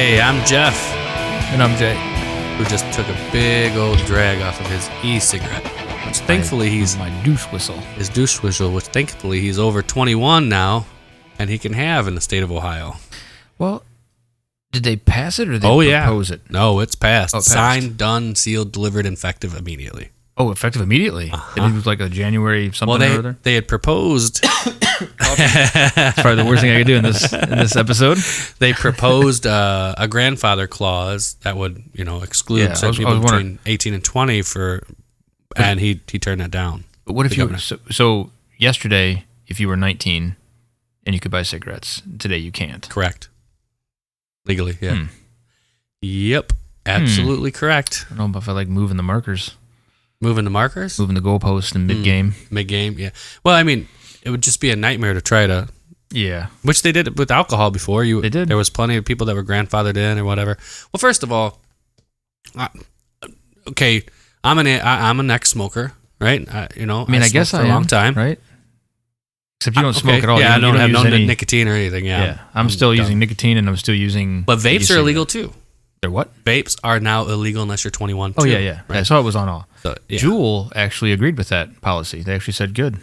Hey, I'm Jeff, And I'm Jay. who just took a big old drag off of his e-cigarette, which thankfully he's My douche whistle. his douche whistle, which thankfully he's over 21 now, and he can have in the state of Ohio. Well, did they pass it or did they propose it? No, it's passed. Oh, it passed. Signed, done, sealed, delivered, effective immediately. Oh, effective immediately. It was like a January something Well, or other. they had proposed. It's probably the worst thing I could do in this episode. They proposed a grandfather clause that would, exclude Yeah, certain I people was wondering- between 18 and 20 and he turned that down. But what if The you? governor. So yesterday, if you were 19 and you could buy cigarettes, today you can't. Correct. Legally, yeah. Hmm. Yep, absolutely correct. I don't know if I like moving the markers, Moving the markers moving the goalpost in mid-game. mid-game, yeah. Well, I mean, it would just be a nightmare to try to, Yeah. which they did with alcohol before. They did. There was plenty of people that were grandfathered in or whatever. Well, first of all, okay, I'm an ex-smoker, right? I I guess smoked I for a long am, time. right? Except you don't Okay, smoke at all. Yeah, You I don't have use no any- nicotine or anything. Yeah, I'm still done. using nicotine, and I'm still using. But vapes are e-cigarette. illegal too. They're what? Vapes are now illegal unless you're 21. Oh too, yeah, yeah. Right? I saw it was on all. So, yeah. Juul actually agreed with that policy. They actually said, "Good.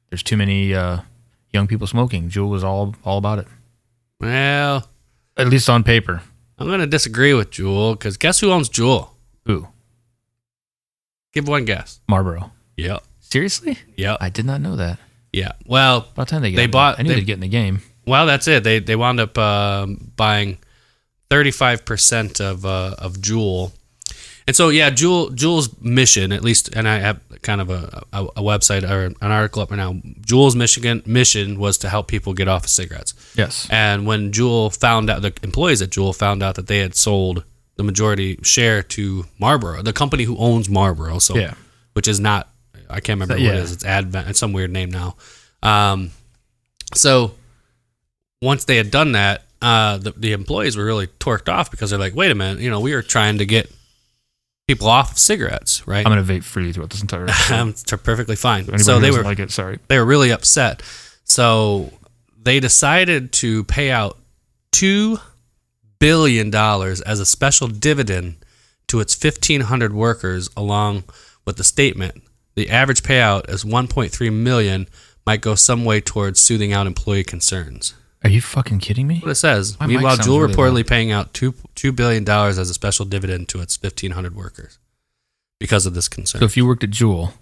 There's too many young people smoking." Juul was all about it, Well, at least on paper. I'm going to disagree with Juul because guess who owns Juul? Ooh, Give one guess. Marlboro. Yep. Seriously? Yep. I did not know that. Yeah. Well, About time they They bought- I knew they- they'd get in the game. well, that's it. They wound up buying 35% of Juul. And so, yeah, Juul's mission, at least, and I have kind of a website or an article up right now. Juul's mission was to help people get off of cigarettes. Yes. And when Juul found out, the employees at Juul found out that they had sold the majority share to Marlboro, the company who owns Marlboro, so Yeah. which is not, I can't remember what Yeah. it is. It's Advent. It's some weird name now. So once they had done that, the employees were really torqued off because they're like, wait a minute, we were trying to get people off of cigarettes, right? I'm gonna vape freely throughout this entire episode. It's perfectly fine. Anybody So who they doesn't were like it. Sorry. they were really upset. So they decided to pay out $2 billion as a special dividend to its 1,500 workers, along with the statement, the average payout is $1.3 million, might go some way towards soothing out employee concerns. Are you fucking kidding me? What it says. My mic Meanwhile, sounds Juul really reportedly loud. paying out $2 billion as a special dividend to its 1,500 workers because of this concern. So if you worked at Juul,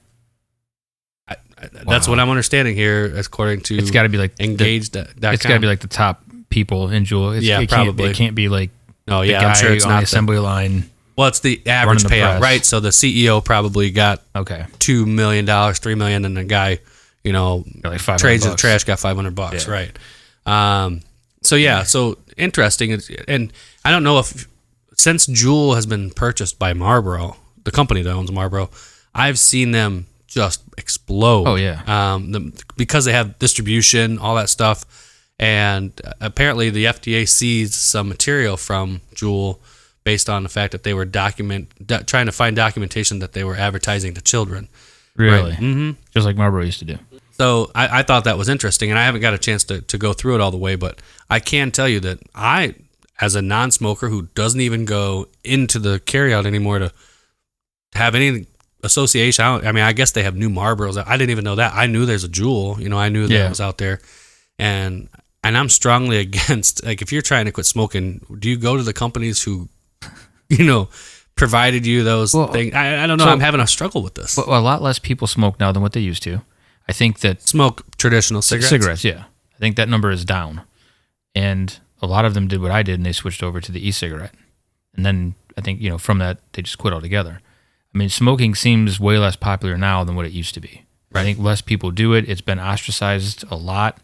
That's Wow. what I'm understanding here, according to it's got to be like engaged.com. It's got to be like the top people in Juul. Yeah, probably. It can't be like No, the yeah, guy I'm sure it's on not the the assembly line. Well, it's the average running the payout, press. right? So the CEO probably got Okay, $2 million, $3 million, and the guy, got like $500 trades in the bucks. trash got $500, Yeah. right? So interesting, and I don't know if since Juul has been purchased by Marlboro, the company that owns Marlboro, I've seen them just explode. Oh, yeah. Because they have distribution, all that stuff, and apparently the FDA seized some material from Juul based on the fact that they were trying to find documentation that they were advertising to children. Really, Mm-hmm. just like Marlboro used to do. So I thought that was interesting, and I haven't got a chance to go through it all the way, but I can tell you that I, as a non-smoker who doesn't even go into the carryout anymore to have any association, I guess they have new Marlboros. I didn't even know that. I knew there's a Juul. I knew that Yeah. it was out there, and I'm strongly against, like, if you're trying to quit smoking, do you go to the companies who, provided you those things? I don't know. so- I'm having a struggle with this. But a lot less people smoke now than what they used to. I think that Smoke traditional cigarettes. yeah. I think that number is down, and a lot of them did what I did, and they switched over to the e-cigarette. And then I think from that they just quit altogether. I mean, smoking seems way less popular now than what it used to be. I think less people do it. It's been ostracized a lot.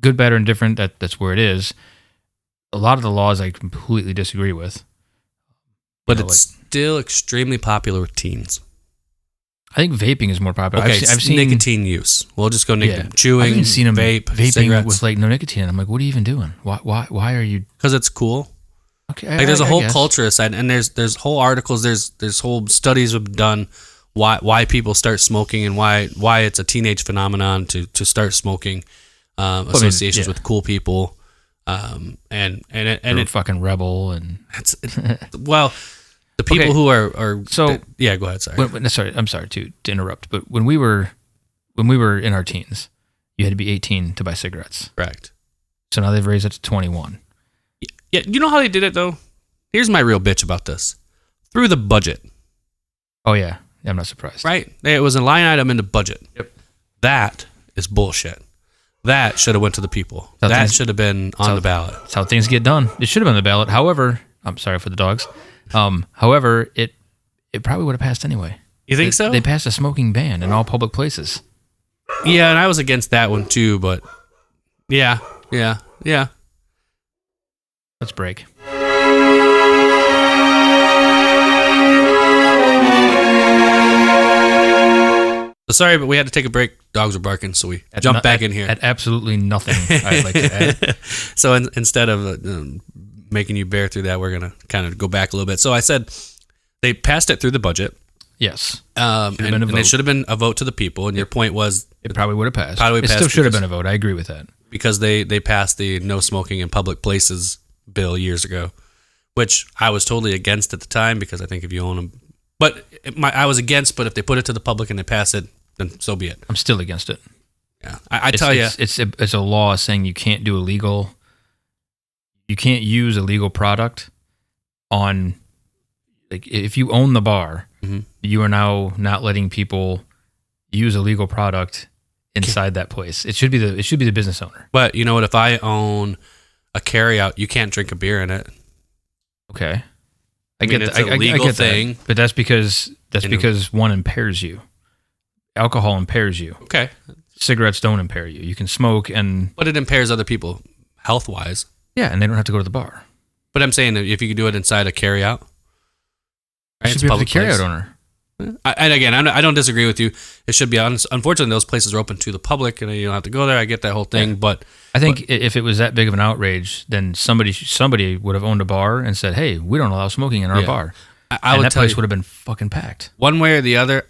Good, better, and different. That's where it is. A lot of the laws I completely disagree with. But it's still extremely popular with teens. I think vaping is more popular. Okay, I've seen nicotine use. We'll just go nicotine. Yeah. Chewing, I've even seen them vaping cigarettes with like no nicotine. I'm like, what are you even doing? Why are you? because it's cool. Okay, Like there's a I whole guess. culture aside, and there's whole articles. There's whole studies have been done why people start smoking and why it's a teenage phenomenon to start smoking. Associations yeah. with cool people. And You're a it fucking rebel and well, the people Okay. who are So- yeah, go ahead. Sorry. I'm sorry to interrupt, but when we were in our teens, you had to be 18 to buy cigarettes. Correct. So now they've raised it to 21. Yeah, you know how they did it though. Here's my real bitch about this. Through the budget, Oh yeah, I'm not surprised. right? It was a line item in the budget. Yep. That is bullshit. That should have went to the people. That That thing's- should have been on the ballot. That's how things get done. It should have been on the ballot. However, I'm sorry for the dogs. However, it probably would have passed anyway. You think so? They passed a smoking ban in all public places. Yeah, and I was against that one too, but yeah. Let's break. So sorry, but we had to take a break. Dogs were barking, so we jumped back in here. At absolutely nothing I'd like to add. So instead of making you bear through that, we're gonna kind of go back a little bit. So I said they passed it through the budget, Yes. and been a it vote. should have been a vote to the people. And your point was It probably would have passed. Probably it passed still should have because- been a vote. I agree with that. because they passed the no smoking in public places bill years ago, which I was totally against at the time because I think if you own them, but I was against. But if they put it to the public and they pass it, then so be it. I'm still against it. Yeah, I tell you, it's a law saying you can't do you can't use a legal product on, like, if you own the bar, Mhm. you are now not letting people use a legal product inside that place. It should be the business owner. but you know what? If I own a carryout, you can't drink a beer in it. Okay. I mean, it's a legal thing. But that's because You know. one impairs you. Alcohol impairs you. Okay, Cigarettes don't impair you. You can smoke and but it impairs other people health wise. and they don't have to go to the bar. But I'm saying that if you could do it inside a carryout, It right? should It's be a up to public the carryout place. owner. And again, I don't disagree with you. It should be honest. Unfortunately, those places are open to the public, and you don't have to go there. I get that whole thing, Yeah. but I think if it was that big of an outrage, then somebody would have owned a bar and said, "Hey, we don't allow smoking in our Yeah. bar." I And would that tell place you would have been fucking packed. one way or the other.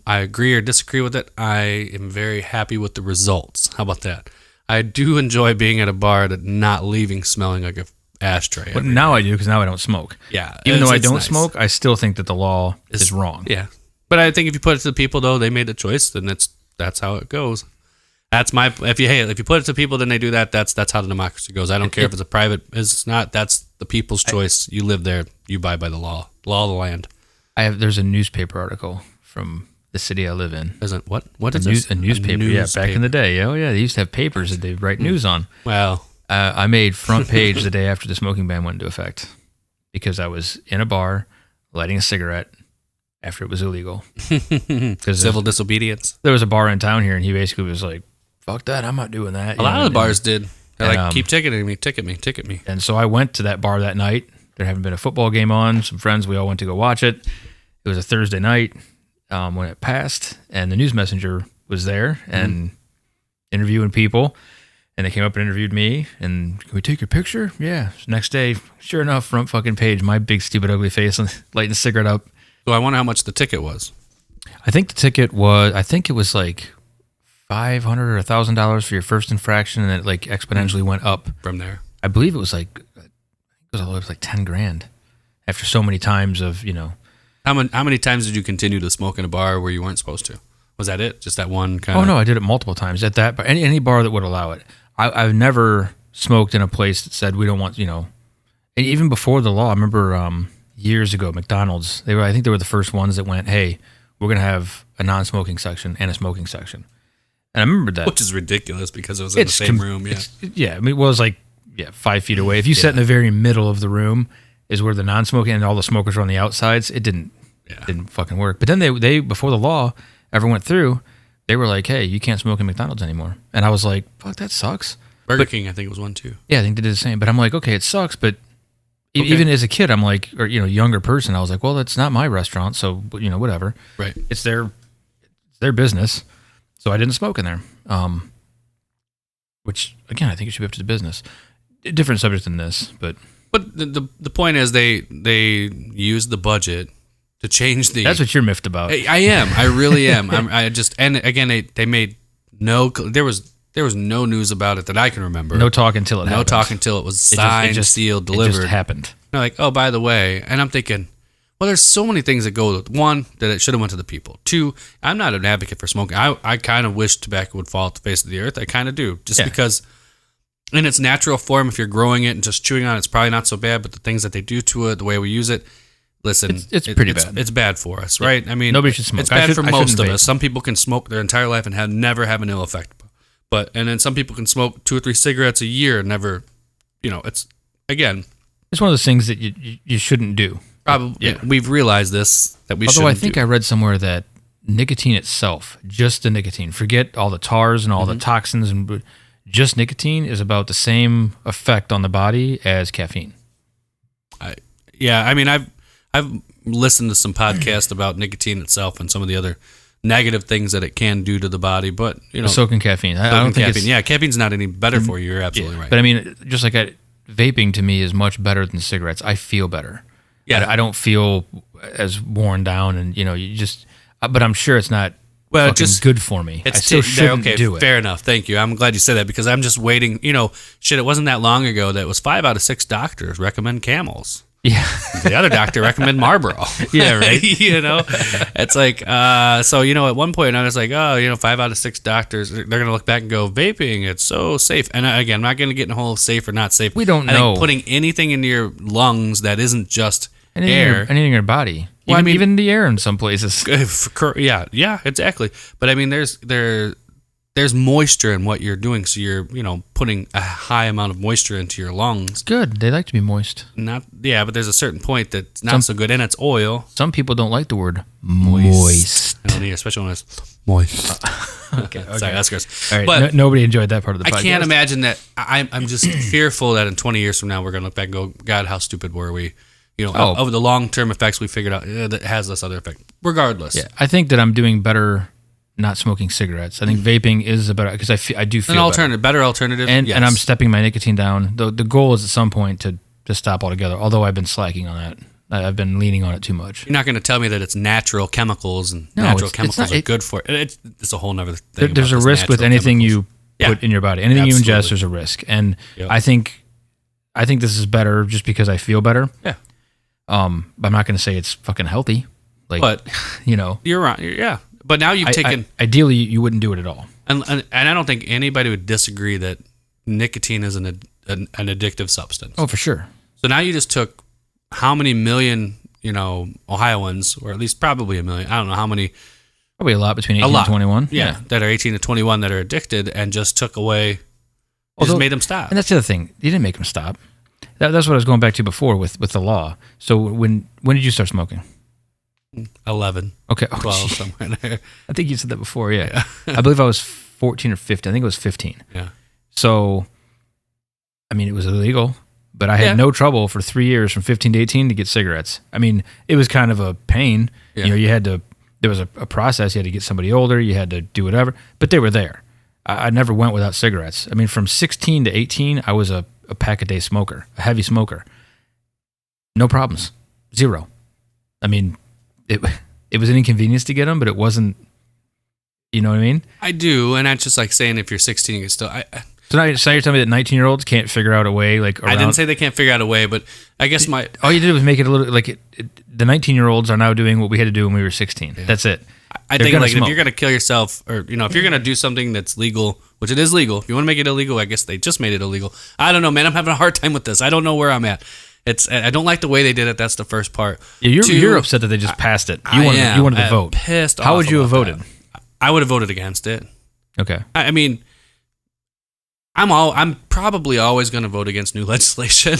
I agree or disagree with it. I am very happy with the results. How about that? I do enjoy being at a bar that not leaving smelling like a ashtray. But now I do because now I don't smoke. Yeah, Even though I it's don't nice. smoke, I still think that the law is wrong. Yeah, but I think if you put it to the people, though, they made the choice. Then that's how it goes. That's my if you put it to people, then they do that. That's how the democracy goes. I don't care if it's a private. It's not. That's the people's choice. You live there. You abide by the law of the land. There's a newspaper article from the city I live in. Isn't what? What is A this? newspaper. Yeah, back in the day. Oh yeah, they used to have papers that they'd write news on. Well, I made front page the day after the smoking ban went into effect because I was in a bar lighting a cigarette after it was illegal. civil disobedience. There was a bar in town here, and he basically was like, "Fuck that, I'm not doing that." A lot of the bars did. They're and, like, keep ticketing me, ticket me. And so I went to that bar that night. There hadn't been a football game on. Some friends, we all went to go watch it. It was a Thursday night when it passed, and the news messenger was there and interviewing people. And they came up and interviewed me. And can we take your picture? Yeah. So next day, sure enough, front fucking page, my big stupid ugly face lighting a cigarette up. So I wonder how much the ticket was. I think the ticket was, it was like $500 or $1,000 for your first infraction, and it like exponentially went up. From there. I believe it was like $10,000 after so many times of, How many times did you continue to smoke in a bar where you weren't supposed to? Was that it? Just that one kind of? Oh no, I did it multiple times at that bar, any bar that would allow it. I've never smoked in a place that said we don't want, and even before the law, I remember years ago, McDonald's, I think they were the first ones that went, hey, we're going to have a non-smoking section and a smoking section. And I remember that. Which is ridiculous because it was in the same room. Yeah. I mean, it was like 5 feet away. If you sat in the very middle of the room is where the non-smoking and all the smokers were on the outsides, it didn't fucking work. But then they before the law ever went through, they were like, hey, you can't smoke in McDonald's anymore. And I was like, fuck, that sucks. Burger King, I think it was one too. Yeah, I think they did the same. But I'm like, okay, it sucks. But Okay. even as a kid, I'm like, or younger person, I was like, well, that's not my restaurant, so whatever. Right. It's their business. So I didn't smoke in there. Which again, I think it should be up to the business. Different subject than this, but the point is they used the budget to change the. that's what you're miffed about. I am. I really am. I just and again they made no. There was There was no news about it that I can remember. No talk until it happened. No talk until it was signed, sealed, delivered. It just happened. They're like, oh, by the way, and I'm thinking, well, there's so many things that go with it. One, that it should have went to the people. Two, I'm not an advocate for smoking. I kind of wish tobacco would fall off the face of the earth. I kind of do, just because in its natural form, if you're growing it and just chewing on it, it's probably not so bad. But the things that they do to it, the way we use it, listen, it's pretty bad. It's bad for us, right? I mean, nobody should smoke. It's bad for most of us. Some people can smoke their entire life and never have an ill effect. And then some people can smoke 2 or 3 cigarettes a year and never, it's one of those things that you shouldn't do. Probably, we've realized this, that we shouldn't Although I think I read somewhere that nicotine itself, just the nicotine, forget all the tars and all the toxins, and just nicotine is about the same effect on the body as caffeine. I've listened to some podcasts about nicotine itself and some of the other negative things that it can do to the body, but so can caffeine. I don't think caffeine. Caffeine's not any better for you. You're absolutely right. But I mean, just like vaping to me is much better than cigarettes. I feel better. Yeah, I don't feel as worn down, and you just. But I'm sure it's not. Well, it's just good for me. I still shouldn't do it. Fair enough. Thank you. I'm glad you said that because I'm just waiting. It wasn't that long ago that it was 5 out of 6 doctors recommend Camels. Yeah. The other doctor recommend Marlboro. Yeah, right. It's like, so, at one point I was like, 5 out of 6 doctors, they're going to look back and go, vaping, it's so safe. And again, I'm not going to get in the whole safe or not safe. We don't know. I think putting anything into your lungs that isn't just air. Anything in your body. Well, even the air in some places. Yeah, exactly. But I mean, there's moisture in what you're doing, so you're putting a high amount of moisture into your lungs. It's good. They like to be moist. But there's a certain point that's not so good, and it's oil. Some people don't like the word moist. Especially when it's moist. Okay. Sorry, that's gross. All right, but nobody enjoyed that part of the podcast. I can't imagine that. I'm just fearful that in 20 years from now we're going to look back and go, God, how stupid were we? Over the long-term effects we figured out that has this other effect. Regardless. Yeah, I think that I'm doing better not smoking cigarettes. I think vaping is a better, because I do feel better alternative. And I'm stepping my nicotine down. The goal is at some point to stop altogether, although I've been slacking on that. I've been leaning on it too much. You're not going to tell me that it's natural chemicals and natural chemicals are good for it. It's a whole nother thing. There's a risk with anything you put in your body. Anything you ingest, there's a risk. And I think this is better just because I feel better. Yeah. But I'm not going to say it's fucking healthy. But you're right. Yeah. But now you've taken. Ideally, you wouldn't do it at all. And I don't think anybody would disagree that nicotine is an addictive substance. Oh, for sure. So now you just took how many million, Ohioans, or at least probably a million. I don't know how many. Probably a lot between 18 and 21. Yeah, that are 18 to 21 that are addicted, and just took away. Just made them stop. And that's the other thing. You didn't make them stop. That's what I was going back to before with the law. So when did you start smoking? 11. Okay. 12, somewhere there. I think you said that before, yeah. I believe I was 14 or 15. I think it was 15. Yeah. So, I mean, it was illegal, but I had no trouble for 3 years from 15 to 18 to get cigarettes. I mean, it was kind of a pain. Yeah. There was a process. You had to get somebody older. You had to do whatever, but they were there. I never went without cigarettes. I mean, from 16 to 18, I was a pack-a-day smoker, a heavy smoker. No problems. Zero. I mean, it was an inconvenience to get them, but it wasn't, you know what I mean? I do, and that's just like saying if you're 16, you can still... So now you're telling me that 19-year-olds can't figure out a way, like, around... I didn't say they can't figure out a way, but I guess all you did was make it a little... Like, the 19-year-olds are now doing what we had to do when we were 16. Yeah. That's it. I think, like, if you're going to kill yourself, or, if you're going to do something that's legal, which it is legal, if you want to make it illegal, I guess they just made it illegal. I don't know, man. I'm having a hard time with this. I don't know where I'm at. I don't like the way they did it. That's the first part. Yeah, you're upset that they just passed it. You wanted to vote. Pissed off. How would you have voted? I would have voted against it. Okay. I mean, I'm probably always going to vote against new legislation.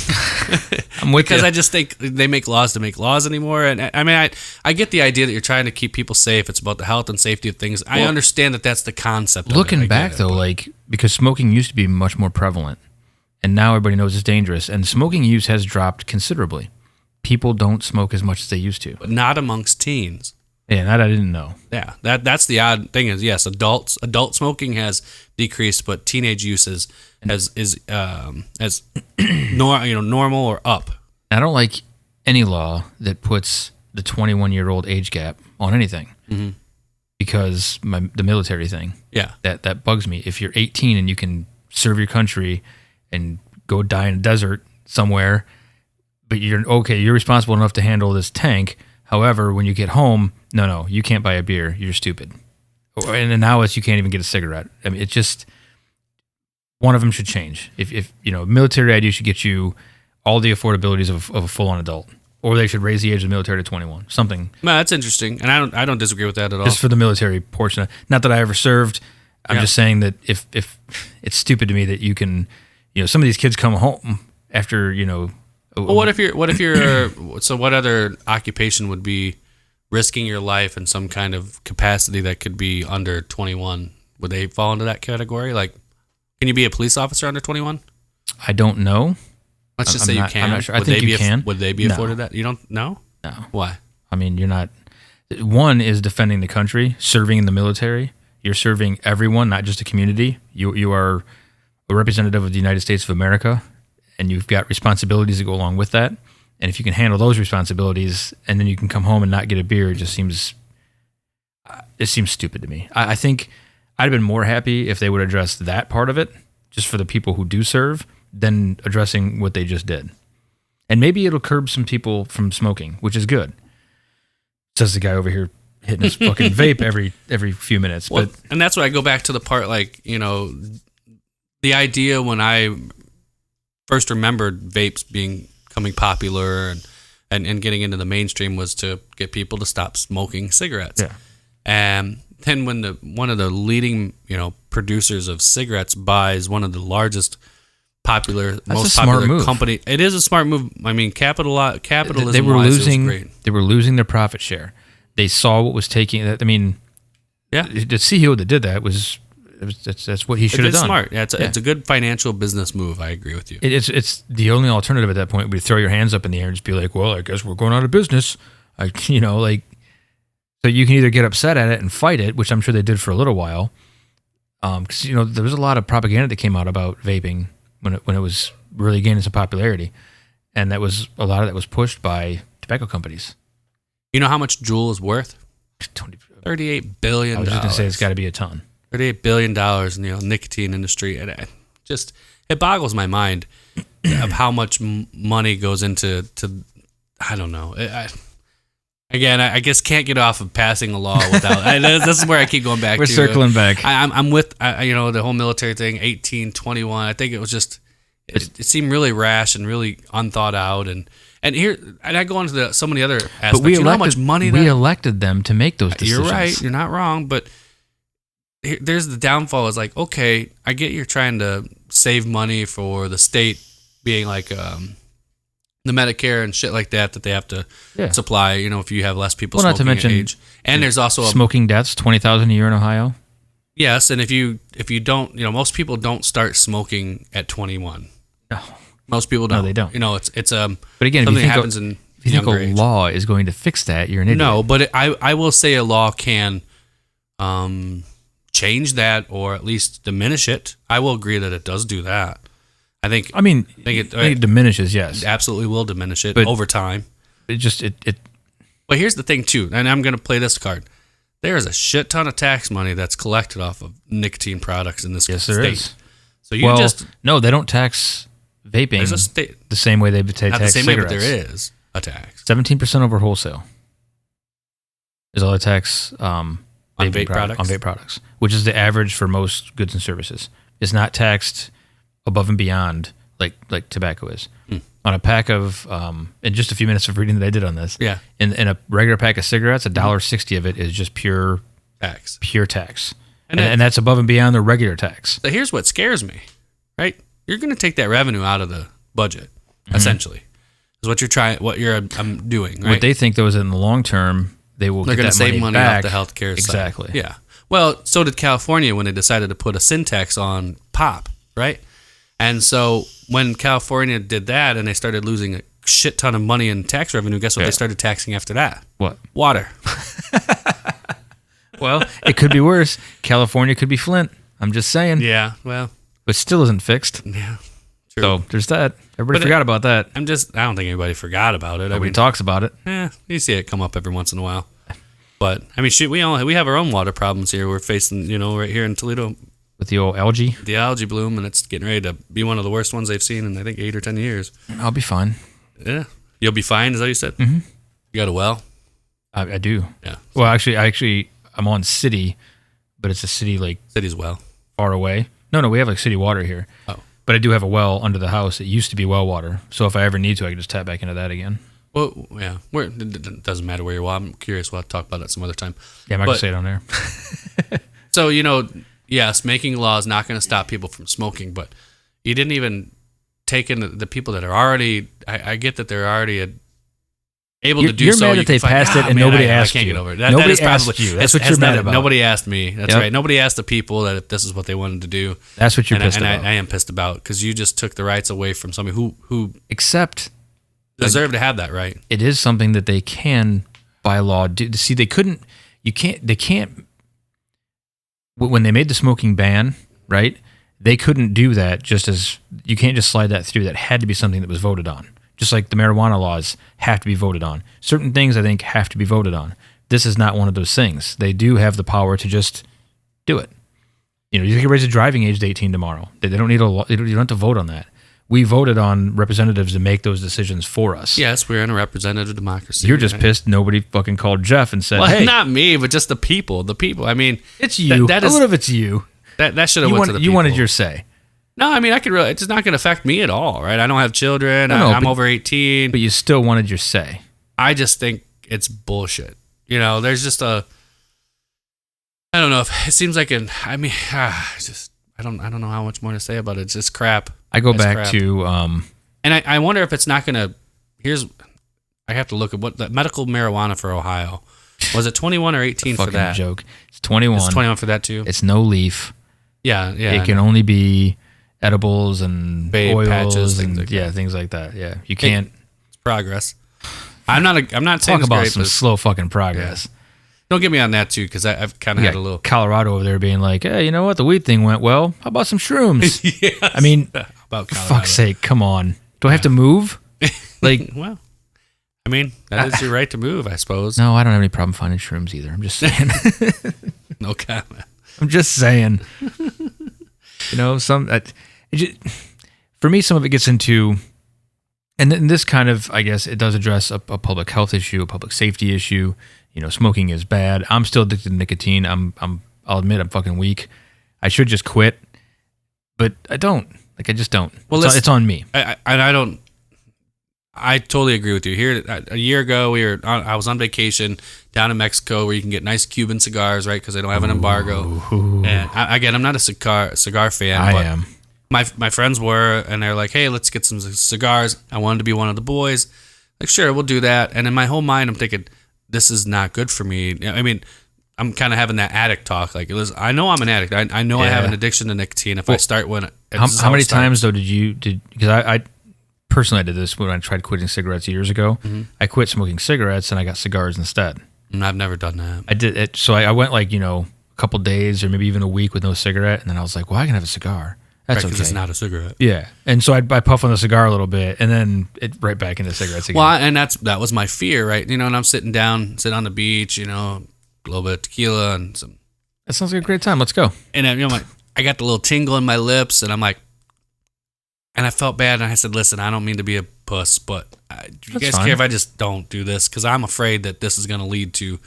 I'm with because you. I just think they make laws to make laws anymore. And I mean, I get the idea that you're trying to keep people safe. It's about the health and safety of things. I understand that that's the concept. Looking back, though, because smoking used to be much more prevalent. And now everybody knows it's dangerous. And smoking use has dropped considerably. People don't smoke as much as they used to. But not amongst teens. Yeah, that I didn't know. Yeah, that's the odd thing is, yes, adult smoking has decreased, but teenage use is normal or up. I don't like any law that puts the 21-year-old age gap on anything. Mm-hmm. because the military thing. Yeah. That bugs me. If you're 18 and you can serve your country and go die in a desert somewhere, but you're responsible enough to handle this tank. However, when you get home, no, you can't buy a beer. You're stupid. And now you can't even get a cigarette. I mean, it's just one of them should change. If military ID should get you all the affordabilities of a full-on adult, or they should raise the age of the military to 21. Something. No, that's interesting, and I don't disagree with that at all. Just for the military portion. Not that I ever served. I'm just saying that if it's stupid to me that you can, some of these kids come home after, Well, what if you're so what other occupation would be risking your life in some kind of capacity that could be under 21? Would they fall into that category? Like, can you be a police officer under 21? I don't know. Let's just say you can. I'm not sure. I think you can. Would they be afforded that? You don't know? No. Why? I mean, you're not. One is defending the country, serving in the military. You're serving everyone, not just a community. You are a representative of the United States of America, and you've got responsibilities that go along with that. And if you can handle those responsibilities, and then you can come home and not get a beer, it seems stupid to me. I think I'd have been more happy if they would address that part of it, just for the people who do serve, than addressing what they just did. And maybe it'll curb some people from smoking, which is good. Says the guy over here hitting his fucking vape every few minutes. Well, and that's why I go back to the part, like, the idea when I first remembered vapes becoming popular and getting into the mainstream was to get people to stop smoking cigarettes. Yeah. And then when one of the leading, producers of cigarettes buys one of the largest most popular company, it is a smart move. I mean, capitalism. They were losing. Great. They were losing their profit share. They saw what was taking. I mean, yeah, the CEO that did that that's what he should have done. Smart. Yeah, it's a good financial business move. I agree with you. It's the only alternative at that point would be throw your hands up in the air and just be like, well, I guess we're going out of business. So you can either get upset at it and fight it, which I'm sure they did for a little while. Because there was a lot of propaganda that came out about vaping when it was really gaining some popularity, and a lot of that was pushed by tobacco companies. You know how much Juul is worth? $38 billion. I was just gonna say it's got to be a ton. $38 billion in the nicotine industry, and it boggles my mind of how much money goes into I don't know. I guess can't get off of passing a law without. This is where I keep going back. We're circling back. I'm with the whole military thing. 18, 21. I think it was just it seemed really rash and really unthought out. And I go into so many other aspects. But you know how much money we elected them to make those decisions. You're right. You're not wrong. But there's the downfall. Is like, okay, I get you're trying to save money for the state being like. The Medicare and shit like that they have to supply, if you have less people smoking not to mention at age. And there's also smoking deaths, 20,000 a year in Ohio. Yes, and if you don't, most people don't start smoking at 21. No. Most people don't. No, they don't. It's But again, something that happens in if you think a law is going to fix that, you're an idiot. No, but I will say a law can change that or at least diminish it. I will agree that it does do that. I think it diminishes, yes. It absolutely will diminish it over time. It just But here's the thing too, and I'm going to play this card. There is a shit ton of tax money that's collected off of nicotine products in this state. There is. So no, they don't tax vaping the same way they tax cigarettes. Not the same way, but there is a tax. 17% over wholesale is all the tax on vape products, which is the average for most goods and services. It's not taxed above and beyond like tobacco is. On a pack of in just a few minutes of reading that I did on this, in a regular pack of cigarettes, $1.60 of it is just pure tax, and that's above and beyond the regular tax. So here's what scares me, right? You're going to take that revenue out of the budget, essentially, is what you're trying. I'm doing. Right? What they think though is in the long term they're going to save money back. off the healthcare exactly. side. Yeah. Well, so did California when they decided to put a sin tax on pop, right? And so when California did that and they started losing a shit ton of money in tax revenue, guess what they started taxing after that? What? Water. Well, it could be worse. California could be Flint. I'm just saying. Yeah, well. But still isn't fixed. Yeah, true. So there's that. Everybody forgot about that. I don't think anybody forgot about it. Nobody talks about it. You see it come up every once in a while. But I mean, we have our own water problems here. We're facing, right here in Toledo, With the old algae, the algae bloom, and it's getting ready to be one of the worst ones they've seen in I think 8 or 10 years. I'll be fine. Yeah, you'll be fine. Is that what you said? Mm-hmm. You got a well? I do. Yeah. Well, actually, I'm on city, but it's a city like City's well. far away. No, we have like city water here. Oh. But I do have a well under the house. It used to be well water. So if I ever need to, I can just tap back into that again. Well, yeah. It doesn't matter where you're well. I'm curious. We'll have to talk about that some other time. Yeah, I'm not going to say it on there. So, yes, making law is not going to stop people from smoking, but you didn't even take in the people that are already, I get that they're already able to do you're so. mad that they passed it and nobody asked I can't you. get over it. That Nobody is probably, asked you. That's what you're mad about. Nobody asked me. That's Yep. right. Nobody asked the people that if this is what they wanted to do. That's what you're pissed about. I am pissed about because you just took the rights away from somebody who Except deserved to have that right. it is something that they can, by law, do. See, they can't, when they made the smoking ban, right, they couldn't do that just as, you can't just slide that through. That had to be something that was voted on. Just like the marijuana laws have to be voted on. Certain things, I think, have to be voted on. This is not one of those things. They do have the power to just do it. You can raise the driving age to 18 tomorrow. They don't need you don't have to vote on that. We voted on representatives to make those decisions for us. Yes, we're in a representative democracy. You're just pissed nobody fucking called Jeff and said, Well, hey. not me, but just the people. The people. I mean, It's you. That a is, little of it's you. That should have went to the people. You wanted your say. No, I mean, it's not going to affect me at all, right? I don't have children. I'm over 18. But you still wanted your say. I just think it's bullshit. There's just I don't know. It seems like I don't know how much more to say about it. It's just crap. I go It's back crap. to, And I wonder if it's not going to, I have to look at what the medical marijuana for Ohio. Was it 21 or 18 for fucking that? joke. It's 21. It's 21 for that too? It's no leaf. Yeah. It can only be edibles and Vape oils patches, and things like that. things like that. Yeah, you can't It's progress. I'm not saying talk it's about great, some but slow fucking progress. don't get me on that too, because I've kind of You had got a little. Colorado over there being like, hey, you know what? The weed thing went well. How about some shrooms? Yes. I mean, About for Colorado. fuck's sake, come on. Do I have to move? Like, Well, I mean, that is your right to move, I suppose. no, I don't have any problem finding shrooms either. I'm just saying. No comment. I'm just saying. For me, some of it gets into, and then this kind of, I guess, it does address a public health issue, a public safety issue. Smoking is bad. I'm still addicted to nicotine. I'll admit I'm fucking weak. I should just quit, but I don't. I just don't. Well, it's on me. I totally agree with you. Here, a year ago, I was on vacation down in Mexico where you can get nice Cuban cigars, right? Because they don't have an embargo. Ooh. And again, I'm not a cigar fan. I but am. My friends were, and they're like, hey, let's get some cigars. I wanted to be one of the boys. Like, sure, we'll do that. And in my whole mind, I'm thinking, this is not good for me. I mean, I'm kind of having that addict talk. Like, I know I'm an addict. I know I have an addiction to nicotine. If I start How many times though because I personally I did this when I tried quitting cigarettes years ago. Mm-hmm. I quit smoking cigarettes and I got cigars instead. I've never done that. I did it. So I went like, a couple days or maybe even a week with no cigarette. And then I was like, well, I can have a cigar. That's Because okay. it's not a cigarette. Yeah. And so I puff on the cigar a little bit and then it right back into cigarettes again. Well, and that was my fear, right? And I'm sitting on the beach, a little bit of tequila and some. That sounds like a great time. Let's go. And I got the little tingle in my lips, and I'm like, and I felt bad, and I said, listen, I don't mean to be a puss, but do you That's guys fine. care if I just don't do this? Because I'm afraid that this is going to lead to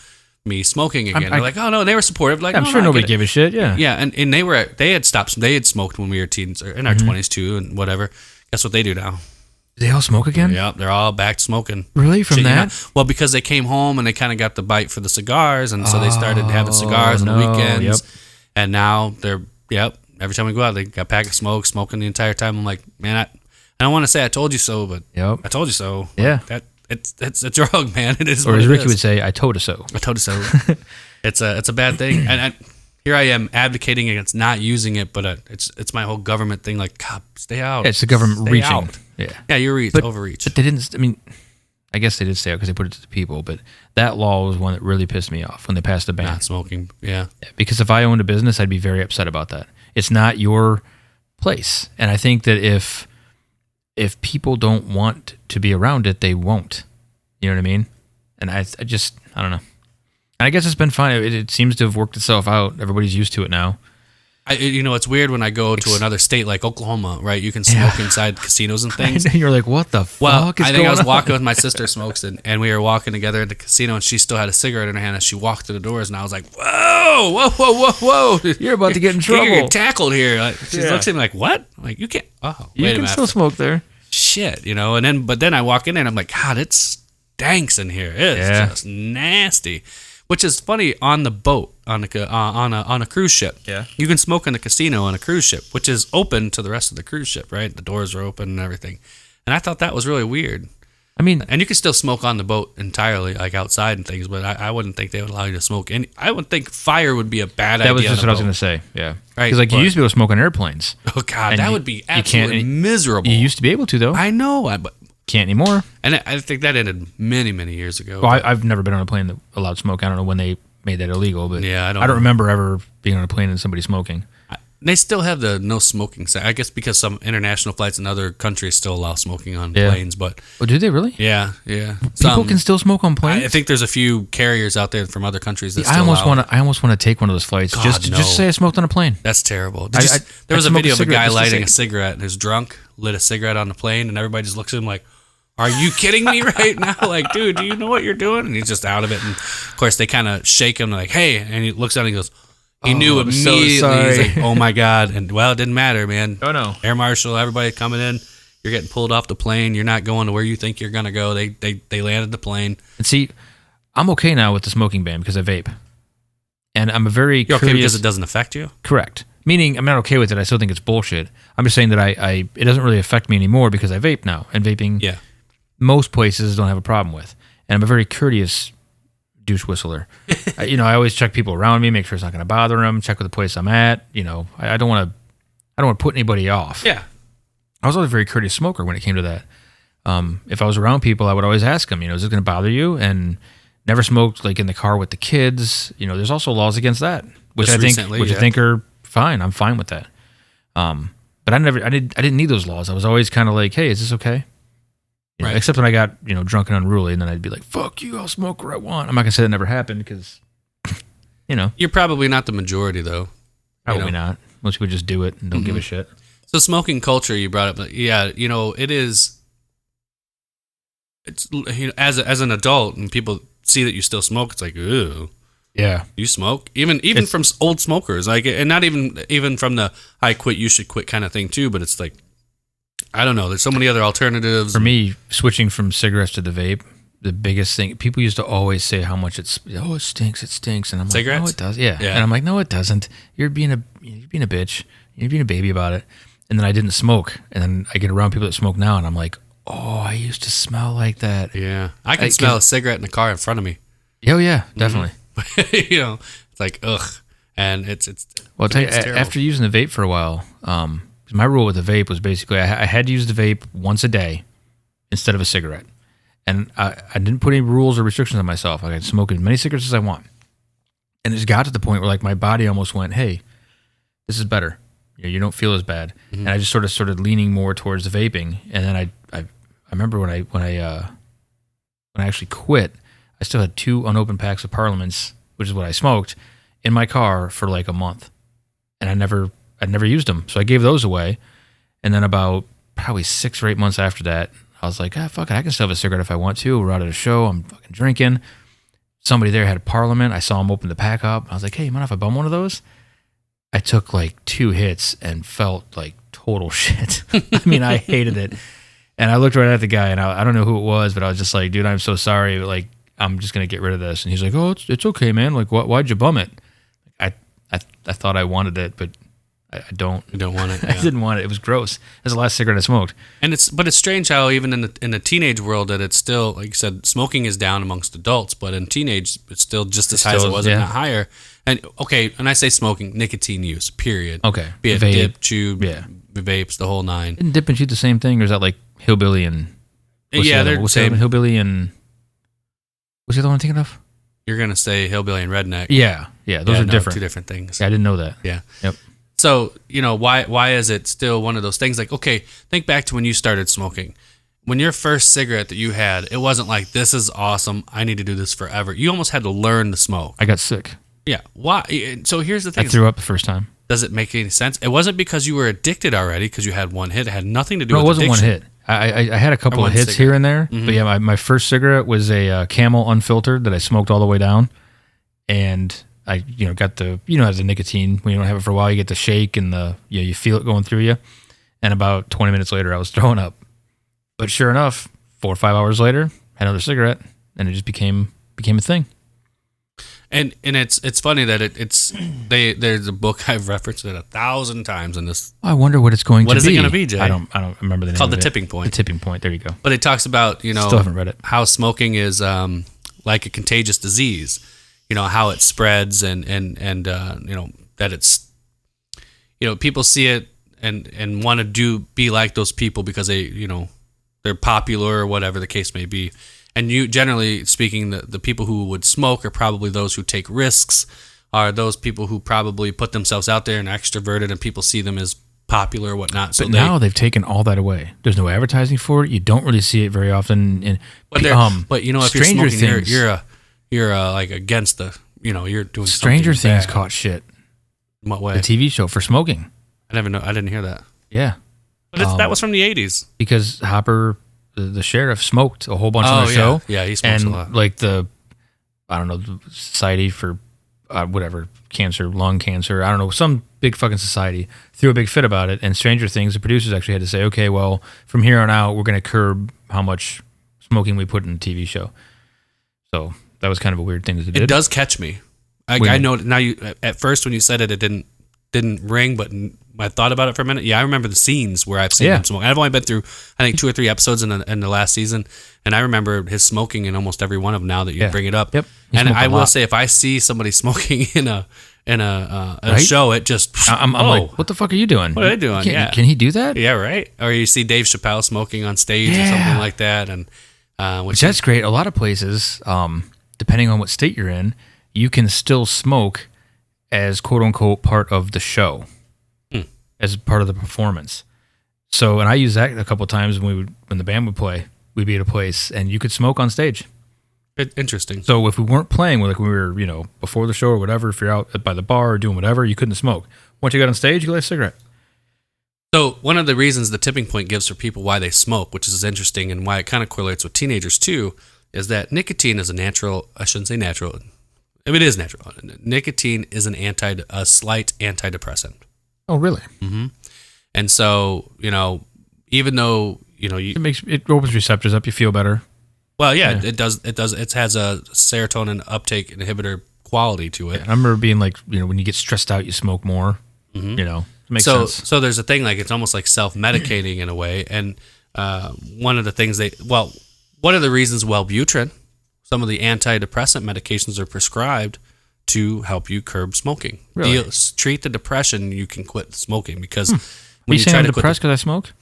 me smoking again. I'm They're like, oh no, and they were supportive. Like, I'm no, sure no, I nobody get it. gave a shit. Yeah. Yeah, and they had stopped. They had smoked when we were teens or in our 20s too, and whatever. Guess what they do now? They all smoke again? Yeah, they're all back smoking. Really? From Shit, that? Well, because they came home and they kind of got the bite for the cigars, and so they started having cigars on the no. weekends. Yep. And now every time we go out, they got a pack of smoking the entire time. I'm like, man, I don't want to say I told you so, but Yep. I told you so. Yeah. That it's a drug, man. It is. Or what as it Ricky is. would say, I told us so. I told you so. It's a bad thing, and here I am advocating against not using it, but it's my whole government thing. Like, God, stay out. Yeah, it's the government Stay reaching. out. Yeah. Yeah, you're overreach. But they didn't, I guess they did say it because they put it to the people, but that law was one that really pissed me off when they passed the ban. Not smoking. Yeah. Because if I owned a business, I'd be very upset about that. It's not your place. And I think that if people don't want to be around it, they won't. You know what I mean? And I don't know. And I guess it's been fine. It seems to have worked itself out. Everybody's used to it now. It's weird when I go to another state like Oklahoma, right? You can smoke inside casinos and things. And you're like, what the fuck Well, is I think going I was on? walking with my sister smokes, and we were walking together at the casino, and she still had a cigarette in her hand as she walked through the doors, and I was like, whoa. You're about to get in You're gonna trouble. get tackled here. Like, she Yeah. looks at me like, what? I'm like, you can't. Oh, You wait a can minute. still smoke there. Shit, but then I walk in there and I'm like, God, it stinks in here. It's Yeah. just nasty. Which is funny on the boat on a cruise ship. Yeah. You can smoke in a casino on a cruise ship, which is open to the rest of the cruise ship, right? The doors are open and everything. And I thought that was really weird. I mean, And you can still smoke on the boat entirely, like outside and things, but I wouldn't think they would allow you to smoke. And I would think fire would be a bad idea. that was just on what I a was going boat. to say. Yeah. Right, Because, like, you but- used to be able to smoke on airplanes. Oh God, And that you- would be you can't- absolutely miserable. You used to be able to, though. I know, but Can't anymore. and I think that ended many, many years ago. Well, I've never been on a plane that allowed smoke. I don't know when they made that illegal, but Yeah, I don't I don't know. remember ever being on a plane and somebody smoking. They still have the no smoking sign. I guess because some international flights in other countries still allow smoking on Yeah. planes. But Oh, do they really? yeah. People can still smoke on planes. I think there's a few carriers out there from other countries that I still almost allow. want to. I almost want to take one of those flights God, just no. to say I smoked on a plane. That's terrible. I- There was I'd a smoke video a of a cigarette guy just to lighting say- a cigarette and who's drunk, lit a cigarette on the plane, and everybody just looks at him like, "Are you kidding me right now? Like, dude, do you know what you're doing?" And he's just out of it. And of course, they kind of shake him like, "Hey," and he looks down and he goes. He knew I'm so immediately. sorry. He's like, "Oh my god!" And well, it didn't matter, man. Oh, no. Air marshal, everybody coming in. You're getting pulled off the plane. You're not going to where you think you're gonna go. They landed the plane. And see, I'm okay now with the smoking ban because I vape, and I'm a very You're okay curious. because it doesn't affect you. Correct. Meaning, I'm not okay with it. I still think it's bullshit. I'm just saying that I it doesn't really affect me anymore because I vape now, and vaping, Yeah. most places don't have a problem with. And I'm a very courteous douche whistler. I always check people around me, make sure it's not going to bother them. Check with the place I'm at. I don't want to put anybody off. Yeah. I was always a very courteous smoker when it came to that. If I was around people, I would always ask them, is this going to bother you? And never smoked like in the car with the kids. There's also laws against that, which Just I think, recently, yeah. I think are fine. I'm fine with that. But I didn't need those laws. I was always kind of like, hey, is this okay? Right. Except when I got, drunk and unruly, and then I'd be like, fuck you, I'll smoke where I want. I'm not going to say that never happened because, You're probably not the majority though. probably not. Most people just do it and don't give a shit. So smoking culture you brought up, but yeah, it is. It's as an adult and people see that you still smoke, it's like, ooh, Yeah. you smoke. Even from old smokers, like, and not even from the I quit, you should quit kind of thing too. But it's like, I don't know. There's so many other alternatives. For me, switching from cigarettes to the vape, the biggest thing, people used to always say how much it stinks, and I'm like, Cigarettes? no, it does, yeah. Yeah. And I'm like, no, it doesn't. You're being a bitch, you're being a baby about it. And then I didn't smoke, and then I get around people that smoke now, and I'm like, oh, I used to smell like that. Yeah, I can smell a cigarette in the car in front of me. Oh yeah, definitely. It's like ugh, and it's. Well, I'll tell you, it's terrible. after using the vape for a while, my rule with the vape was basically I had to use the vape once a day instead of a cigarette. And I didn't put any rules or restrictions on myself. I could smoke as many cigarettes as I want. And it just got to the point where like my body almost went, hey, this is better. You don't feel as bad. And I just sort of started leaning more towards the vaping. And then I remember when I actually quit, I still had 2 unopened packs of Parliaments, which is what I smoked, in my car for like a month. And I'd never used them. So I gave those away. And then about probably 6 or 8 months after that, I was like, fuck it, I can still have a cigarette if I want to. We're out at a show, I'm fucking drinking. Somebody there had a Parliament. I saw him open the pack up. I was like, hey, you mind if I bum one of those? I took like 2 hits and felt like total shit. I mean, I hated it. And I looked right at the guy, and I don't know who it was, but I was just like, dude, I'm so sorry. But like, I'm just going to get rid of this. And he's like, oh, it's okay, man. Like, why'd you bum it? I thought I wanted it, but I don't. You don't want it. I Yeah. didn't want it. It was gross. That's the last cigarette I smoked. And it's strange how even in the teenage world that it's still, like you said, smoking is down amongst adults, but in teenage it's still just as high as it was, if not higher. And okay, and I say smoking, nicotine use, period. Okay. Be it Vape. dip, chew, Yeah. vapes, the whole nine. Didn't Dip and Cheat the same thing, or is that like Hillbilly and... Yeah, they're the same. Hillbilly and... What's the other one I'm thinking of? You're gonna say hillbilly and redneck. Yeah. Those Yeah, are no, different. 2 different things. Yeah, I didn't know that. Yeah. Yep. So, why is it still one of those things? Like, okay, think back to when you started smoking. when your first cigarette that you had, it wasn't like, this is awesome, I need to do this forever. You almost had to learn to smoke. I got sick. Yeah. Why? So here's the thing. I threw up the first time. Does it make any sense? It wasn't because you were addicted already, because you had one hit. It had nothing to do No, with it wasn't addiction. one hit. I had a couple Or of one hits cigarette. here and there. Mhm. But yeah, my first cigarette was a Camel unfiltered that I smoked all the way down. And I got the, as the nicotine, when you don't have it for a while, you get the shake and you feel it going through you. And about 20 minutes later, I was throwing up. But sure enough, 4 or 5 hours later, had another cigarette, and it just became a thing. And it's funny that there's a book I've referenced it 1,000 times in this. I wonder what it's going to be. What is it going to be, Jay? I don't remember the name. Called of The it. Tipping Point. The Tipping Point. There you go. But it talks about Still haven't read it. how smoking is like a contagious disease. How it spreads and that it's people see it and want to be like those people because they're popular or whatever the case may be. And you, generally speaking, the people who would smoke are probably those who take risks, are those people who probably put themselves out there and are extroverted, and people see them as popular or whatnot. So But now they've taken all that away. There's no advertising for it. You don't really see it very often. but if you're Stranger smoking, Things, you're like against the, you're doing Stranger something Things bad. caught shit. In what way? The TV show for smoking. I didn't hear that. Yeah, But that was from the 80s. because Hopper, the sheriff, smoked a whole bunch on the show. Yeah, he smokes And a lot. like the Society for whatever, cancer, lung cancer, I don't know, some big fucking society threw a big fit about it. And Stranger Things, the producers actually had to say, okay, well, from here on out, we're going to curb how much smoking we put in the TV show. So that was kind of a weird thing that they did. It does catch me. I know now. At first when you said it, it didn't ring, but I thought about it for a minute. Yeah, I remember the scenes where I've seen him smoke. I've only been through, I think, 2 or 3 episodes in the last season, and I remember his smoking in almost every one of them. Now that you bring it up, Yep. He And smoked I a will lot. say, if I see somebody smoking in a Right? show, it just I'm like, what the fuck are you doing? What are they doing? Can he do that? yeah, right. Or you see Dave Chappelle smoking on stage or Yeah. something like that, and Which that's great. A lot of places, depending on what state you're in, you can still smoke as quote unquote part of the show, as part of the performance. So, and I use that a couple of times when the band would play, we'd be at a place and you could smoke on stage. Interesting. So if we weren't playing, like when we were, before the show or whatever, if you're out by the bar or doing whatever, you couldn't smoke. Once you got on stage, you could light a cigarette. So one of the reasons the tipping point gives for people why they smoke, which is interesting and why it kind of correlates with teenagers too, is that nicotine is a natural. I shouldn't say natural. It is natural. Nicotine is a slight antidepressant. Oh, really? And so, even though, It opens receptors up. You feel better. well, yeah, it does. It does. It has a serotonin uptake inhibitor quality to it. I remember being like, when you get stressed out, you smoke more. It makes So, sense. so there's a thing like it's almost like self-medicating in a way. And one of the things one of the reasons Wellbutrin, some of the antidepressant medications are prescribed to help you curb smoking. Really? Treat the depression, you can quit smoking because Are when you you saying try I'm to quit, depressed because I smoke?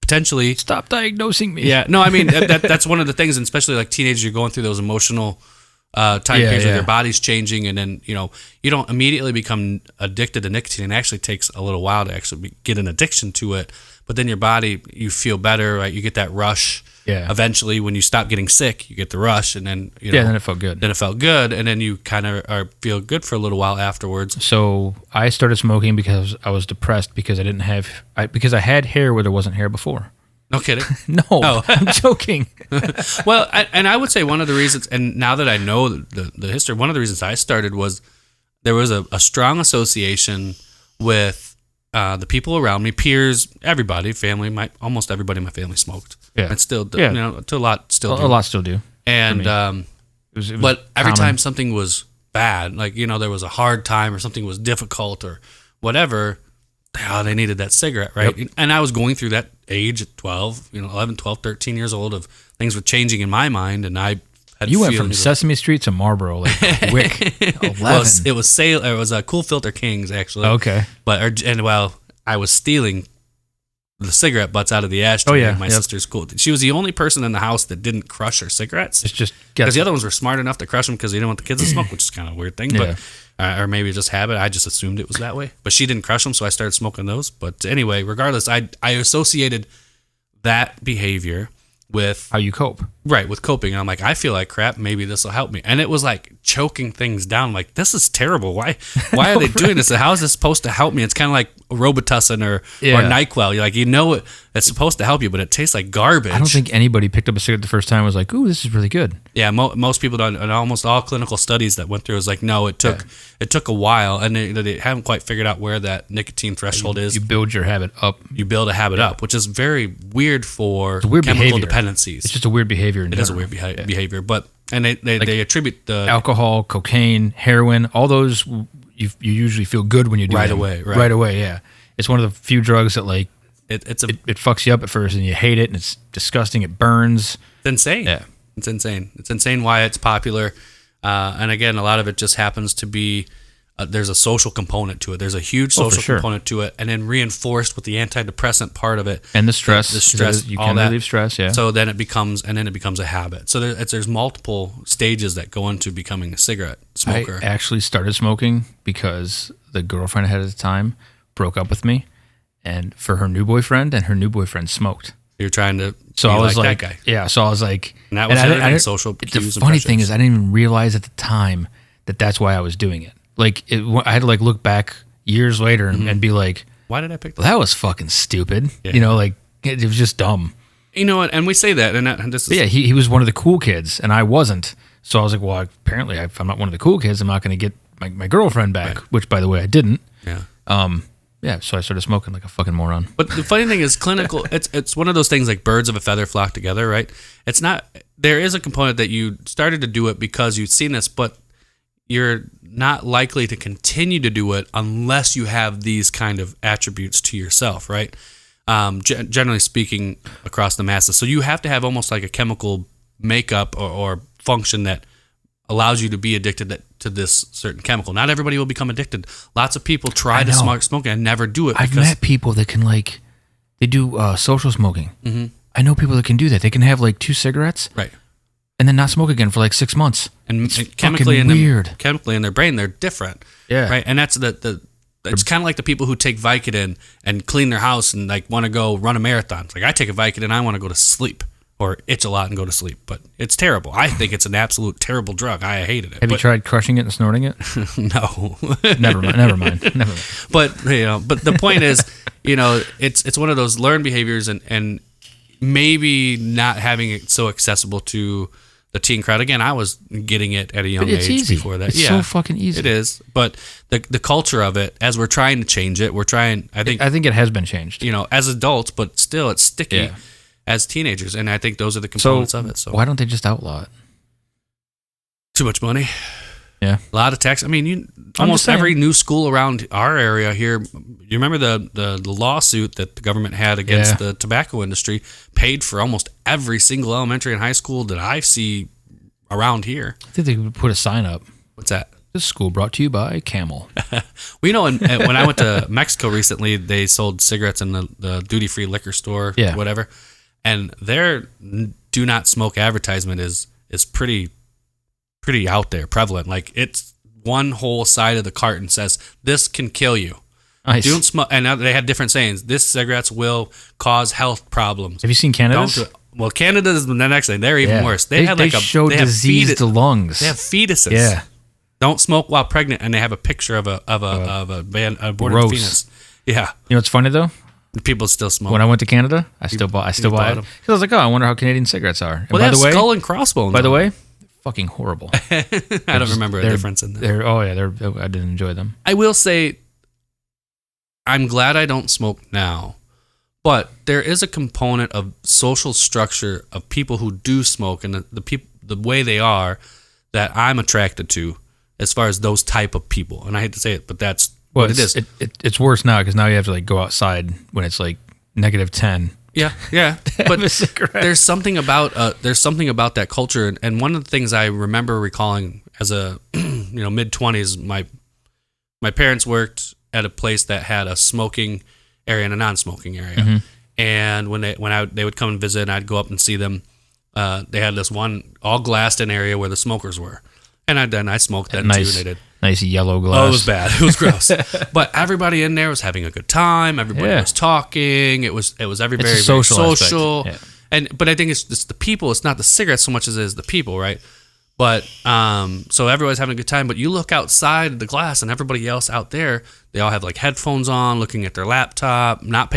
potentially. Stop diagnosing me. Yeah, no, I mean that's one of the things, and especially like teenagers, you're going through those emotional time periods where your body's changing, and then you don't immediately become addicted to nicotine. It actually takes a little while to actually get an addiction to it, but then your body, you feel better, right? You get that rush. Yeah. Eventually, when you stop getting sick, you get the rush, and then then it felt good. Then it felt good, and then you kind of feel good for a little while afterwards. So I started smoking because I was depressed because because I had hair where there wasn't hair before. No kidding. No, I'm joking. Well, and I would say one of the reasons, and now that I know the history, one of the reasons I started was there was a strong association with the people around me, peers, everybody, family. Almost everybody in my family smoked. Yeah. And still, Yeah. to a lot still do. A lot still do. And It was but every common. time something was bad, like there was a hard time or something was difficult or whatever, they needed that cigarette, right? Yep. And I was going through that age at 12, 11, 12, 13 years old of things were changing in my mind, and I had You went from feelings of- Sesame Street to Marlboro, like quick. 11. Well, it was Cool Filter Kings actually. Okay. But I was stealing the cigarette butts out of the ashtray. Oh, yeah. in my Yep. sister's cool. She was the only person in the house that didn't crush her cigarettes. It's just Because the other ones were smart enough to crush them because they didn't want the kids to smoke, which is kind of a weird thing. But or maybe just habit. I just assumed it was that way. But she didn't crush them, so I started smoking those. But anyway, regardless, I associated that behavior with How you cope. right with coping. And I'm like, I feel like crap. Maybe this will help me. And it was like choking things down. Like, this is terrible. Why are they doing this? And how is this supposed to help me? It's kind of like Robitussin or NyQuil. You're like, it's supposed to help you, but it tastes like garbage. I don't think anybody picked up a cigarette the first time and was like, ooh, this is really good. Yeah, most people don't. And almost all clinical studies that went through was like, no, it took a while, and they haven't quite figured out where that nicotine threshold is. You build your habit up. You build a habit up, which is very weird for weird chemical behavior. dependencies. It's just a weird behavior. It is a weird behavior, but they attribute the alcohol, cocaine, heroin, all those you usually feel good when you do right them. away. Right. Right away, yeah. It's one of the few drugs that like it fucks you up at first and you hate it and it's disgusting. It burns. It's insane. Yeah. It's insane. It's insane why it's popular. And again, a lot of it just happens to be there's a social component to it. There's a huge social component to it, and then reinforced with the antidepressant part of it and the stress. The stress, you all can that. relieve stress. Yeah. So then it becomes a habit. So there's multiple stages that go into becoming a cigarette smoker. I actually started smoking because the girlfriend I had at the time broke up with me, and for her new boyfriend, and her new boyfriend smoked. You're trying to So be I was like, that guy. yeah. So I was like, And that was I everything, didn't- social The cues and funny thing pressures. is, I didn't even realize at the time that that's why I was doing it. Like, I had to like look back years later and be like, Why did I pick that? well, that was fucking stupid. Yeah. You know, like it was just dumb. You know what? And we say that, and this is But yeah, he was one of the cool kids, and I wasn't. So I was like, well, apparently, if I'm not one of the cool kids, I'm not going to get my girlfriend back. Right. Which, by the way, I didn't. yeah. Yeah, so I started smoking like a fucking moron. But the funny thing is, clinical. It's one of those things like birds of a feather flock together, right? It's not. There is a component that you started to do it because you've seen this, but you're not likely to continue to do it unless you have these kind of attributes to yourself, right? Generally speaking, across the masses. So you have to have almost like a chemical makeup or function that allows you to be addicted to this certain chemical. Not everybody will become addicted. Lots of people try to smoke and never do it. I've met people that can like, they do social smoking. Mm-hmm. I know people that can do that. They can have like 2 cigarettes, Right. and then not smoke again for like 6 months. And It's chemically fucking weird. Chemically in their brain, they're different. Yeah. Right. And that's it's kind of like the people who take Vicodin and clean their house and like want to go run a marathon. It's like, I take a Vicodin, I want to go to sleep or itch a lot and go to sleep, but it's terrible. I think it's an absolute terrible drug. I hated it. Have you tried crushing it and snorting it? No. Never mind. But but the point is, it's one of those learned behaviors and maybe not having it so accessible to the teen crowd. Again, I was getting it at a young It's age easy. before that. It's so fucking easy. It is. But the culture of it, as we're trying to change it, I think it has been changed. as adults, but still it's sticky Yeah. as teenagers. And I think those are the components of it. So why don't they just outlaw it? too much money. Yeah. A lot of tax. I mean, just almost saying. every new school around our area here. You remember the lawsuit that the government had against the tobacco industry, paid for almost every single elementary and high school that I see around here. I think they could put a sign up. What's that? This school brought to you by Camel. When I went to Mexico recently, they sold cigarettes in the duty-free liquor store, Yeah. whatever, and their do not smoke advertisement is pretty out there, prevalent. Like, it's one whole side of the carton says, this can kill you. Nice. Don't smoke. And now they had different sayings. This cigarettes will cause health problems. Have you seen Canada's? Don't do it. Well, Canada is the next thing. They're even Yeah. worse. They show they have diseased lungs. They have fetuses. Yeah. Don't smoke while pregnant, and they have a picture of a aborted Gross. fetus. Yeah. You know what's funny though? People still smoke. When I went to Canada, I still bought it. bought Because them? I was like, oh, I wonder how Canadian cigarettes are. And Well, by they the have way, skull and crossbones. by the on way, fucking horrible. them. I don't remember a They're- difference in them. I didn't enjoy them. I will say, I'm glad I don't smoke now, but there is a component of social structure of people who do smoke and the way they are that I'm attracted to, as far as those type of people. And I hate to say it, but that's what it is. It's worse now because now you have to like go outside when it's like -10. Yeah. But a cigarette. there's something about that culture, and one of the things I remember recalling as a mid-20s, my parents worked at a place that had a smoking area and a non-smoking area, Mm-hmm. and when they would come and visit, and I'd go up and see them. They had this one all glassed-in area where the smokers were, and I smoked that Nice. too. And they did. Nice yellow glass. Oh, it was bad. It was gross. But everybody in there was having a good time. Everybody was talking. It was very, very social. Yeah. But I think it's the people. It's not the cigarettes so much as it is the people, right? But so everybody's having a good time. But you look outside the glass, and everybody else out there, they all have like headphones on, looking at their laptop, not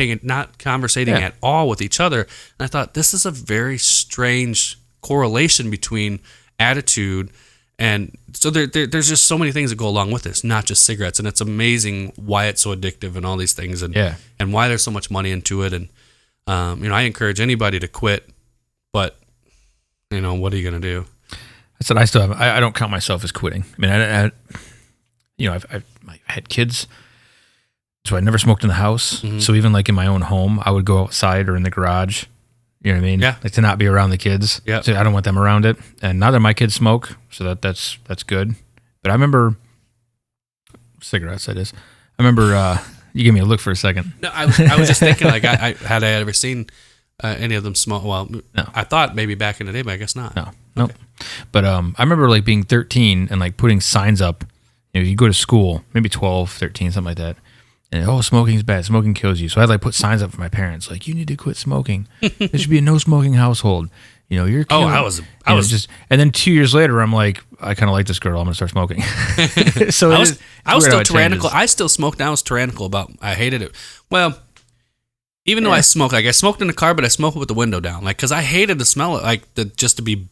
conversating at all with each other. And I thought this is a very strange correlation between attitude. And so there's just so many things that go along with this, not just cigarettes. And it's amazing why it's so addictive and all these things, and why there's so much money into it. And I encourage anybody to quit, but what are you gonna do? That's what I still have. I don't count myself as quitting. I mean, I've had kids, so I never smoked in the house. Mm-hmm. So even like in my own home, I would go outside or in the garage. You know what I mean? Yeah. Like to not be around the kids. Yeah. So I don't want them around it. And neither of my kids smoke, so that's good. But I remember cigarettes. That is. I remember you gave me a look for a second. No, I was just thinking like had I ever seen any of them smoke? Well, no. I thought maybe back in the day, but I guess not. No. Nope. But I remember like being 13 and like putting signs up. You go to school, maybe 12, 13, something like that. And smoking's bad. Smoking kills you. So I'd like put signs up for my parents, like you need to quit smoking. There should be a no smoking household. You're killing. I was just. And then 2 years later, I'm like, I kind of like this girl. I'm gonna start smoking. So I was still tyrannical. I still smoked. I was tyrannical about. I hated it. Well, even though I smoked, like I smoked in the car, but I smoked with the window down, like because I hated the smell, just to be.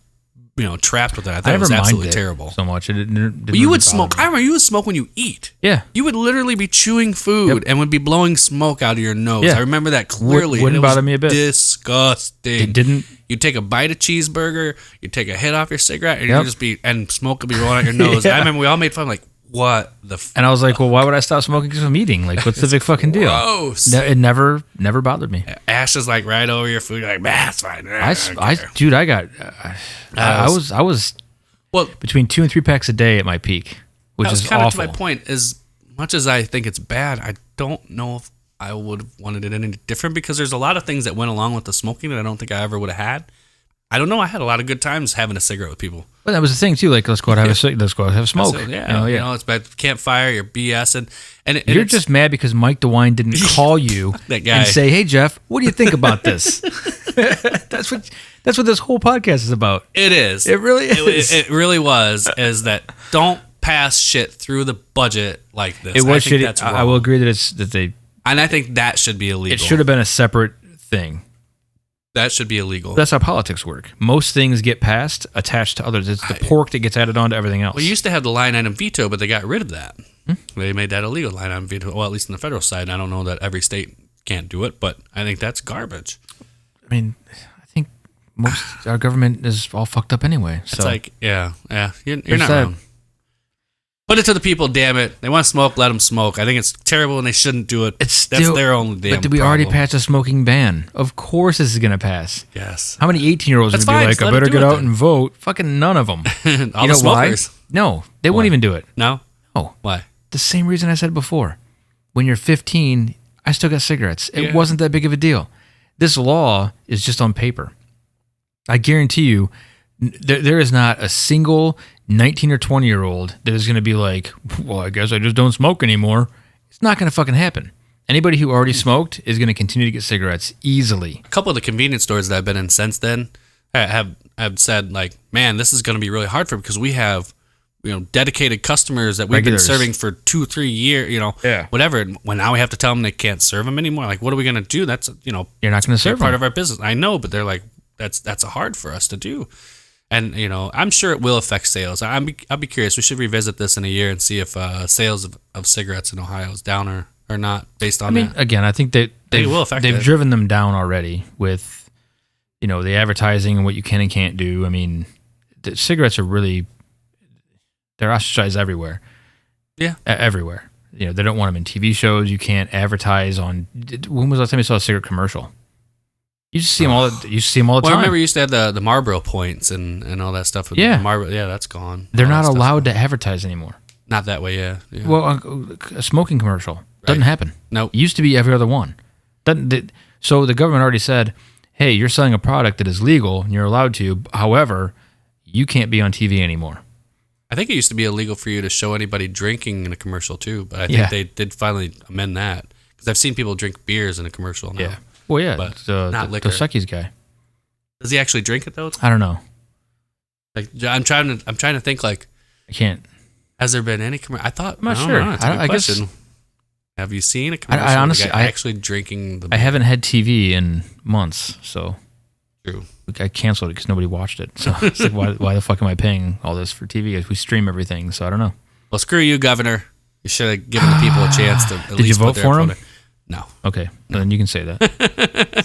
Trapped with it. I thought it was absolutely terrible. So much. But you would smoke. I remember you would smoke when you eat. Yeah. You would literally be chewing food and would be blowing smoke out of your nose. Yeah. I remember that clearly. Wouldn't bother me a bit. Disgusting. It didn't. You'd take a bite of cheeseburger. You'd take a hit off your cigarette, and you'd just be smoke would be rolling out your nose. I remember we all made fun like. What the And I was like, well, why would I stop smoking because I'm eating? Like, what's the big fucking deal? Gross. It never bothered me. Ash is like right over your food. You're like, that's fine. I was between 2 and 3 packs a day at my peak, which is kind awful. To my point, as much as I think it's bad, I don't know if I would have wanted it any different because there's a lot of things that went along with the smoking that I don't think I ever would have had. I don't know. I had a lot of good times having a cigarette with people. Well, that was the thing too. Like, let's go out and have a smoke. It's bad campfire. You're BSing, and you're just mad because Mike DeWine didn't call you that guy. And say, "Hey, Jeff, what do you think about this?" That's what this whole podcast is about. It is. It really is. It really was. Is that don't pass shit through the budget like this. It was shitty. I will agree that they. And I think that should be illegal. It should have been a separate thing. That should be illegal. That's how politics work. Most things get passed, attached to others. It's the pork that gets added on to everything else. Well, you used to have the line item veto, but they got rid of that. They made that illegal, line item veto. Well, at least in the federal side. I don't know that every state can't do it, but I think that's garbage. I mean, I think most our government is all fucked up anyway. So. It's like, yeah. You're not wrong. Put it to the people, damn it. They want to smoke, let them smoke. I think it's terrible and they shouldn't do it. That's their only damn But did we already pass a smoking ban? Of course this is going to pass. Yes. How many 18-year-olds would be like, I better get out and vote? Fucking none of them. All the smokers. Why? No, they wouldn't even do it. No? Oh. Why? The same reason I said before. When you're 15, I still got cigarettes. It wasn't that big of a deal. This law is just on paper. I guarantee you, there is not a single 19 or 20-year-old that is going to be like, well, I guess I just don't smoke anymore. It's not going to fucking happen. Anybody who already smoked is going to continue to get cigarettes easily. A couple of the convenience stores that I've been in since then have said, like, man, this is going to be really hard for me because we have, dedicated customers that we've been serving for 2-3 years, whatever. When now we have to tell them they can't serve them anymore. Like, what are we going to do? That's, you're not going to serve part of our business. I know, but they're like, that's hard for us to do. And, I'm sure it will affect sales. I'll be curious. We should revisit this in a year and see if sales of cigarettes in Ohio is down or not based on that. Again, I think that they've driven them down already with, the advertising and what you can and can't do. I mean, the cigarettes are really, they're ostracized everywhere. Yeah. Everywhere. They don't want them in TV shows. You can't advertise on. When was the last time you saw a cigarette commercial? You just see them all. You see them all the time. I remember you used to have the Marlboro points and all that stuff. With Marlboro, that's gone. They're not allowed to advertise anymore. Not that way, yeah. Well, a smoking commercial doesn't happen. No, it used to be every other one. So the government already said, "Hey, you're selling a product that is legal and you're allowed to. However, you can't be on TV anymore." I think it used to be illegal for you to show anybody drinking in a commercial too, but I think they did finally amend that because I've seen people drink beers in a commercial now. Yeah. Well, yeah, But the not liquor. Dos Equis guy. Does he actually drink it though? I don't know. Like I'm trying to think like, I can't. has there been any commercial? I'm not don't sure. know. It's a good I guess- question. Have you seen a commercial? I honestly- with a guy actually drinking the I haven't had TV in months, so True. I canceled it because nobody watched it. So it's like, why the fuck am I paying all this for TV? We stream everything, so I don't know. Well, screw you, Governor. You should have given the people a chance to at Did you least vote put their for him? photo- No. Okay, then you can say that.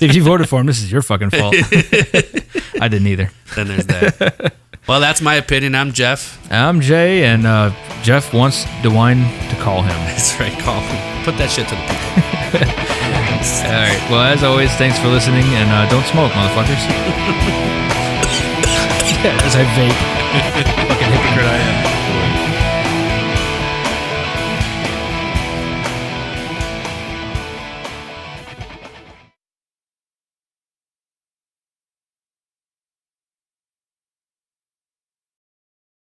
If you voted for him, this is your fucking fault. I didn't either. Then there's that. Well, that's my opinion. I'm Jeff. I'm Jay, and Jeff wants DeWine to call him. That's right. Call him. Put that shit to the people. All right. Well, as always, thanks for listening, and don't smoke, motherfuckers. As I vape. Fucking hypocrite I am.